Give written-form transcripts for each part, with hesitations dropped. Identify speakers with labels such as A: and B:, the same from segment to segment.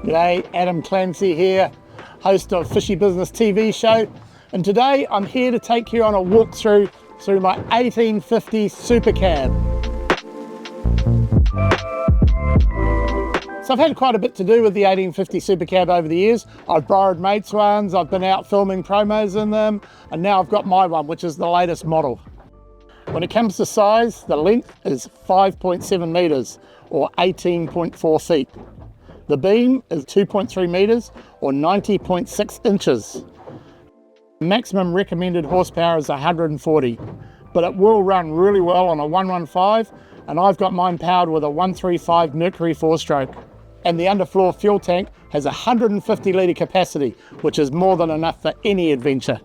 A: G'day, Adam Clancy here, host of Fishy Business TV show, and today I'm here to take you on a walkthrough through my 1850 Supercab. So I've had quite a bit to do with the 1850 Supercab over the years. I've borrowed mates' ones, I've been out filming promos in them, and now I've got my one, which is the latest model. When it comes to size, the length is 5.7 metres or 18.4 feet. The beam is 2.3 metres or 90.6 inches. Maximum recommended horsepower is 140, but it will run really well on a 115, and I've got mine powered with a 135 Mercury 4-stroke. And the underfloor fuel tank has 150 litre capacity, which is more than enough for any adventure.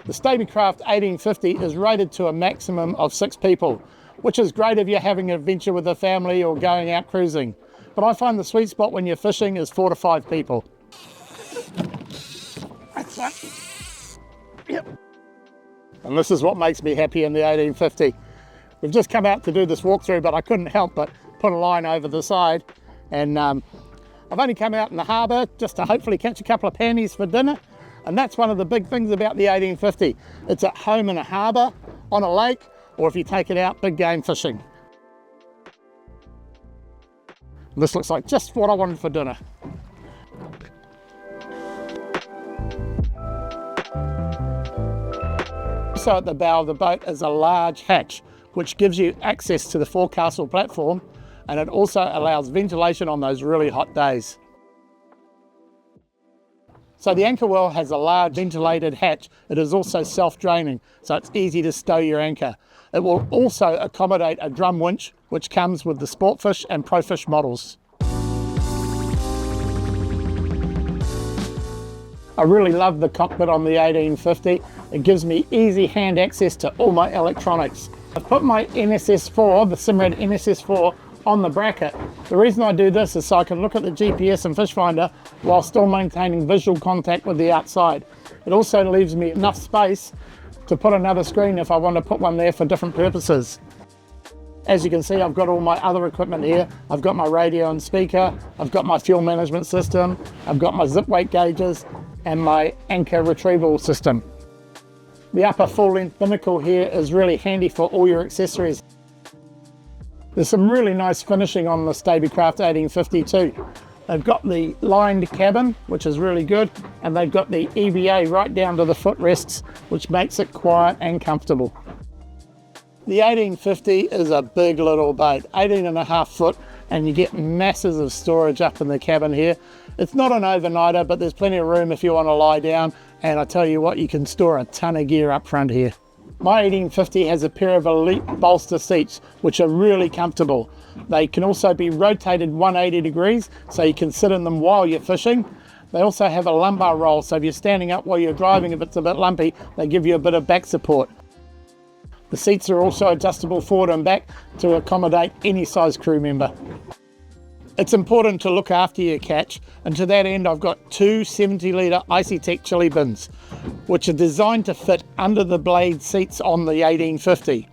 A: The Stabicraft 1850 is rated to a maximum of 6 people, which is great if you're having an adventure with a family or going out cruising. But I find the sweet spot when you're fishing is 4 to 5 people. That's one. Yep. And this is what makes me happy in the 1850. We've just come out to do this walkthrough, but I couldn't help but put a line over the side. And I've only come out in the harbour just to hopefully catch a couple of pannies for dinner. And that's one of the big things about the 1850. It's at home in a harbour, on a lake, or if you take it out big game fishing. This looks like just what I wanted for dinner. So at the bow of the boat is a large hatch, which gives you access to the forecastle platform, and it also allows ventilation on those really hot days. So the anchor well has a large ventilated hatch. It is also self-draining, so it's easy to stow your anchor. It will also accommodate a drum winch, which comes with the Sportfish and Profish models. I really love the cockpit on the 1850. It gives me easy hand access to all my electronics. I've put my NSS4, the Simrad NSS4, on the bracket. The reason I do this is so I can look at the GPS and fish finder while still maintaining visual contact with the outside. It also leaves me enough space to put another screen if I want to put one there for different purposes. As you can see, I've got all my other equipment here. I've got my radio and speaker, I've got my fuel management system, I've got my zip weight gauges and my anchor retrieval system. The upper full-length binnacle here is really handy for all your accessories. There's some really nice finishing on the Stabicraft 1850 too. They've got the lined cabin, which is really good, and they've got the EVA right down to the footrests, which makes it quiet and comfortable. The 1850 is a big little boat, 18.5 foot, and you get masses of storage up in the cabin here. It's not an overnighter, but there's plenty of room if you want to lie down, and I tell you what, you can store a ton of gear up front here. My 1850 has a pair of Elite bolster seats, which are really comfortable. They can also be rotated 180 degrees, so you can sit in them while you're fishing. They also have a lumbar roll, so if you're standing up while you're driving, if it's a bit lumpy, they give you a bit of back support. The seats are also adjustable forward and back to accommodate any size crew member. It's important to look after your catch, and to that end I've got 2 70-litre Icy-Tech chili bins, which are designed to fit under the blade seats on the 1850.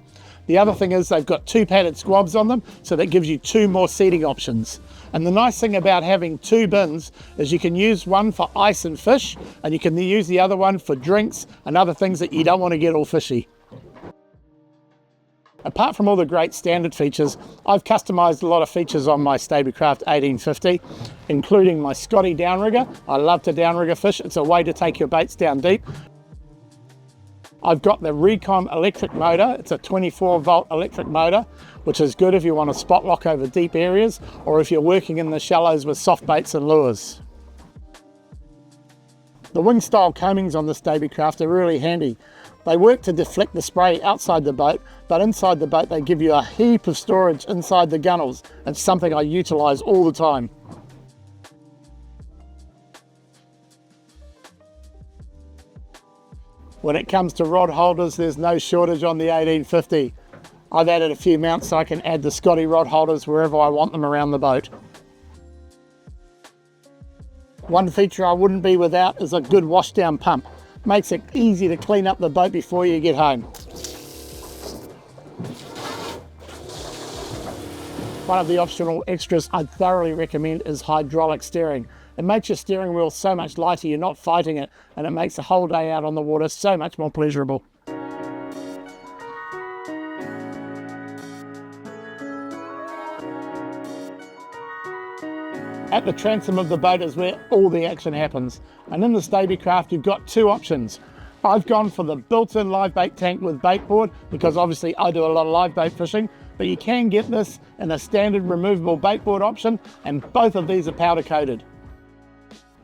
A: The other thing is they've got 2 padded squabs on them, so that gives you 2 more seating options. And the nice thing about having 2 bins is you can use one for ice and fish, and you can use the other one for drinks and other things that you don't want to get all fishy. Apart from all the great standard features, I've customised a lot of features on my Stabicraft 1850, including my Scotty downrigger. I love to downrigger fish. It's a way to take your baits down deep. I've got the Recon electric motor. It's a 24-volt electric motor, which is good if you want to spot lock over deep areas or if you're working in the shallows with soft baits and lures. The wing style coamings on the Stabicraft are really handy. They work to deflect the spray outside the boat, but inside the boat they give you a heap of storage inside the gunnels. It's something I utilise all the time. When it comes to rod holders, there's no shortage on the 1850. I've added a few mounts so I can add the Scotty rod holders wherever I want them around the boat. One feature I wouldn't be without is a good washdown pump. Makes it easy to clean up the boat before you get home. One of the optional extras I'd thoroughly recommend is hydraulic steering. It makes your steering wheel so much lighter, you're not fighting it, and it makes the whole day out on the water so much more pleasurable. At the transom of the boat is where all the action happens. And in the Stabicraft, you've got two options. I've gone for the built-in live bait tank with bait board because obviously I do a lot of live bait fishing, but you can get this in a standard removable bait board option, and both of these are powder coated.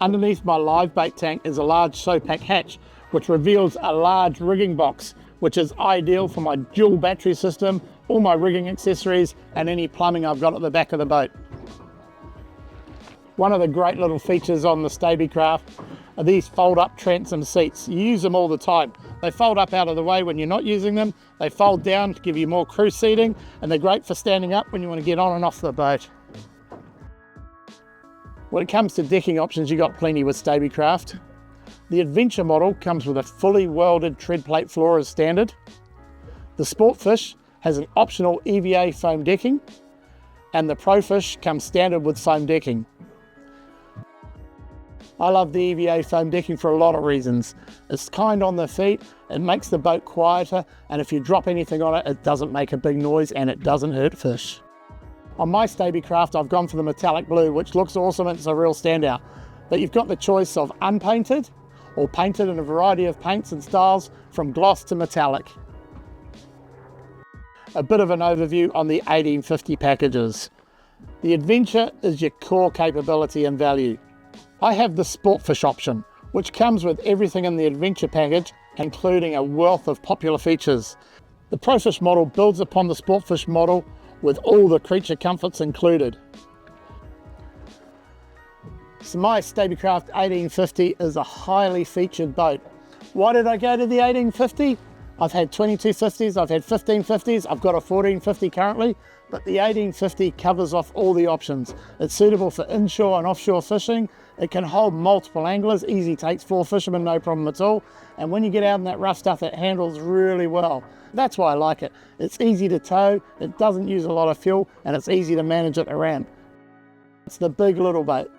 A: Underneath my live bait tank is a large Sueprcab hatch, which reveals a large rigging box, which is ideal for my dual battery system, all my rigging accessories, and any plumbing I've got at the back of the boat. One of the great little features on the Stabicraft are these fold-up transom seats. You use them all the time. They fold up out of the way when you're not using them. They fold down to give you more cruise seating, and they're great for standing up when you want to get on and off the boat. When it comes to decking options, you've got plenty with Stabicraft. The Adventure model comes with a fully welded tread plate floor as standard. The Sportfish has an optional EVA foam decking, and the Profish comes standard with foam decking. I love the EVA foam decking for a lot of reasons. It's kind on the feet, it makes the boat quieter, and if you drop anything on it, it doesn't make a big noise and it doesn't hurt fish. On my Stabicraft, I've gone for the metallic blue, which looks awesome and it's a real standout. But you've got the choice of unpainted or painted in a variety of paints and styles from gloss to metallic. A bit of an overview on the 1850 packages. The Adventure is your core capability and value. I have the Sportfish option, which comes with everything in the Adventure package, including a wealth of popular features. The Profish model builds upon the Sportfish model with all the creature comforts included. So my Stabicraft 1850 is a highly featured boat. Why did I go to the 1850? I've had 2250s, I've had 1550s, I've got a 1450 currently, but the 1850 covers off all the options. It's suitable for inshore and offshore fishing. It can hold multiple anglers, easy takes 4 fishermen, no problem at all. And when you get out in that rough stuff, it handles really well. That's why I like it. It's easy to tow, it doesn't use a lot of fuel, and it's easy to manage it around. It's the big little boat.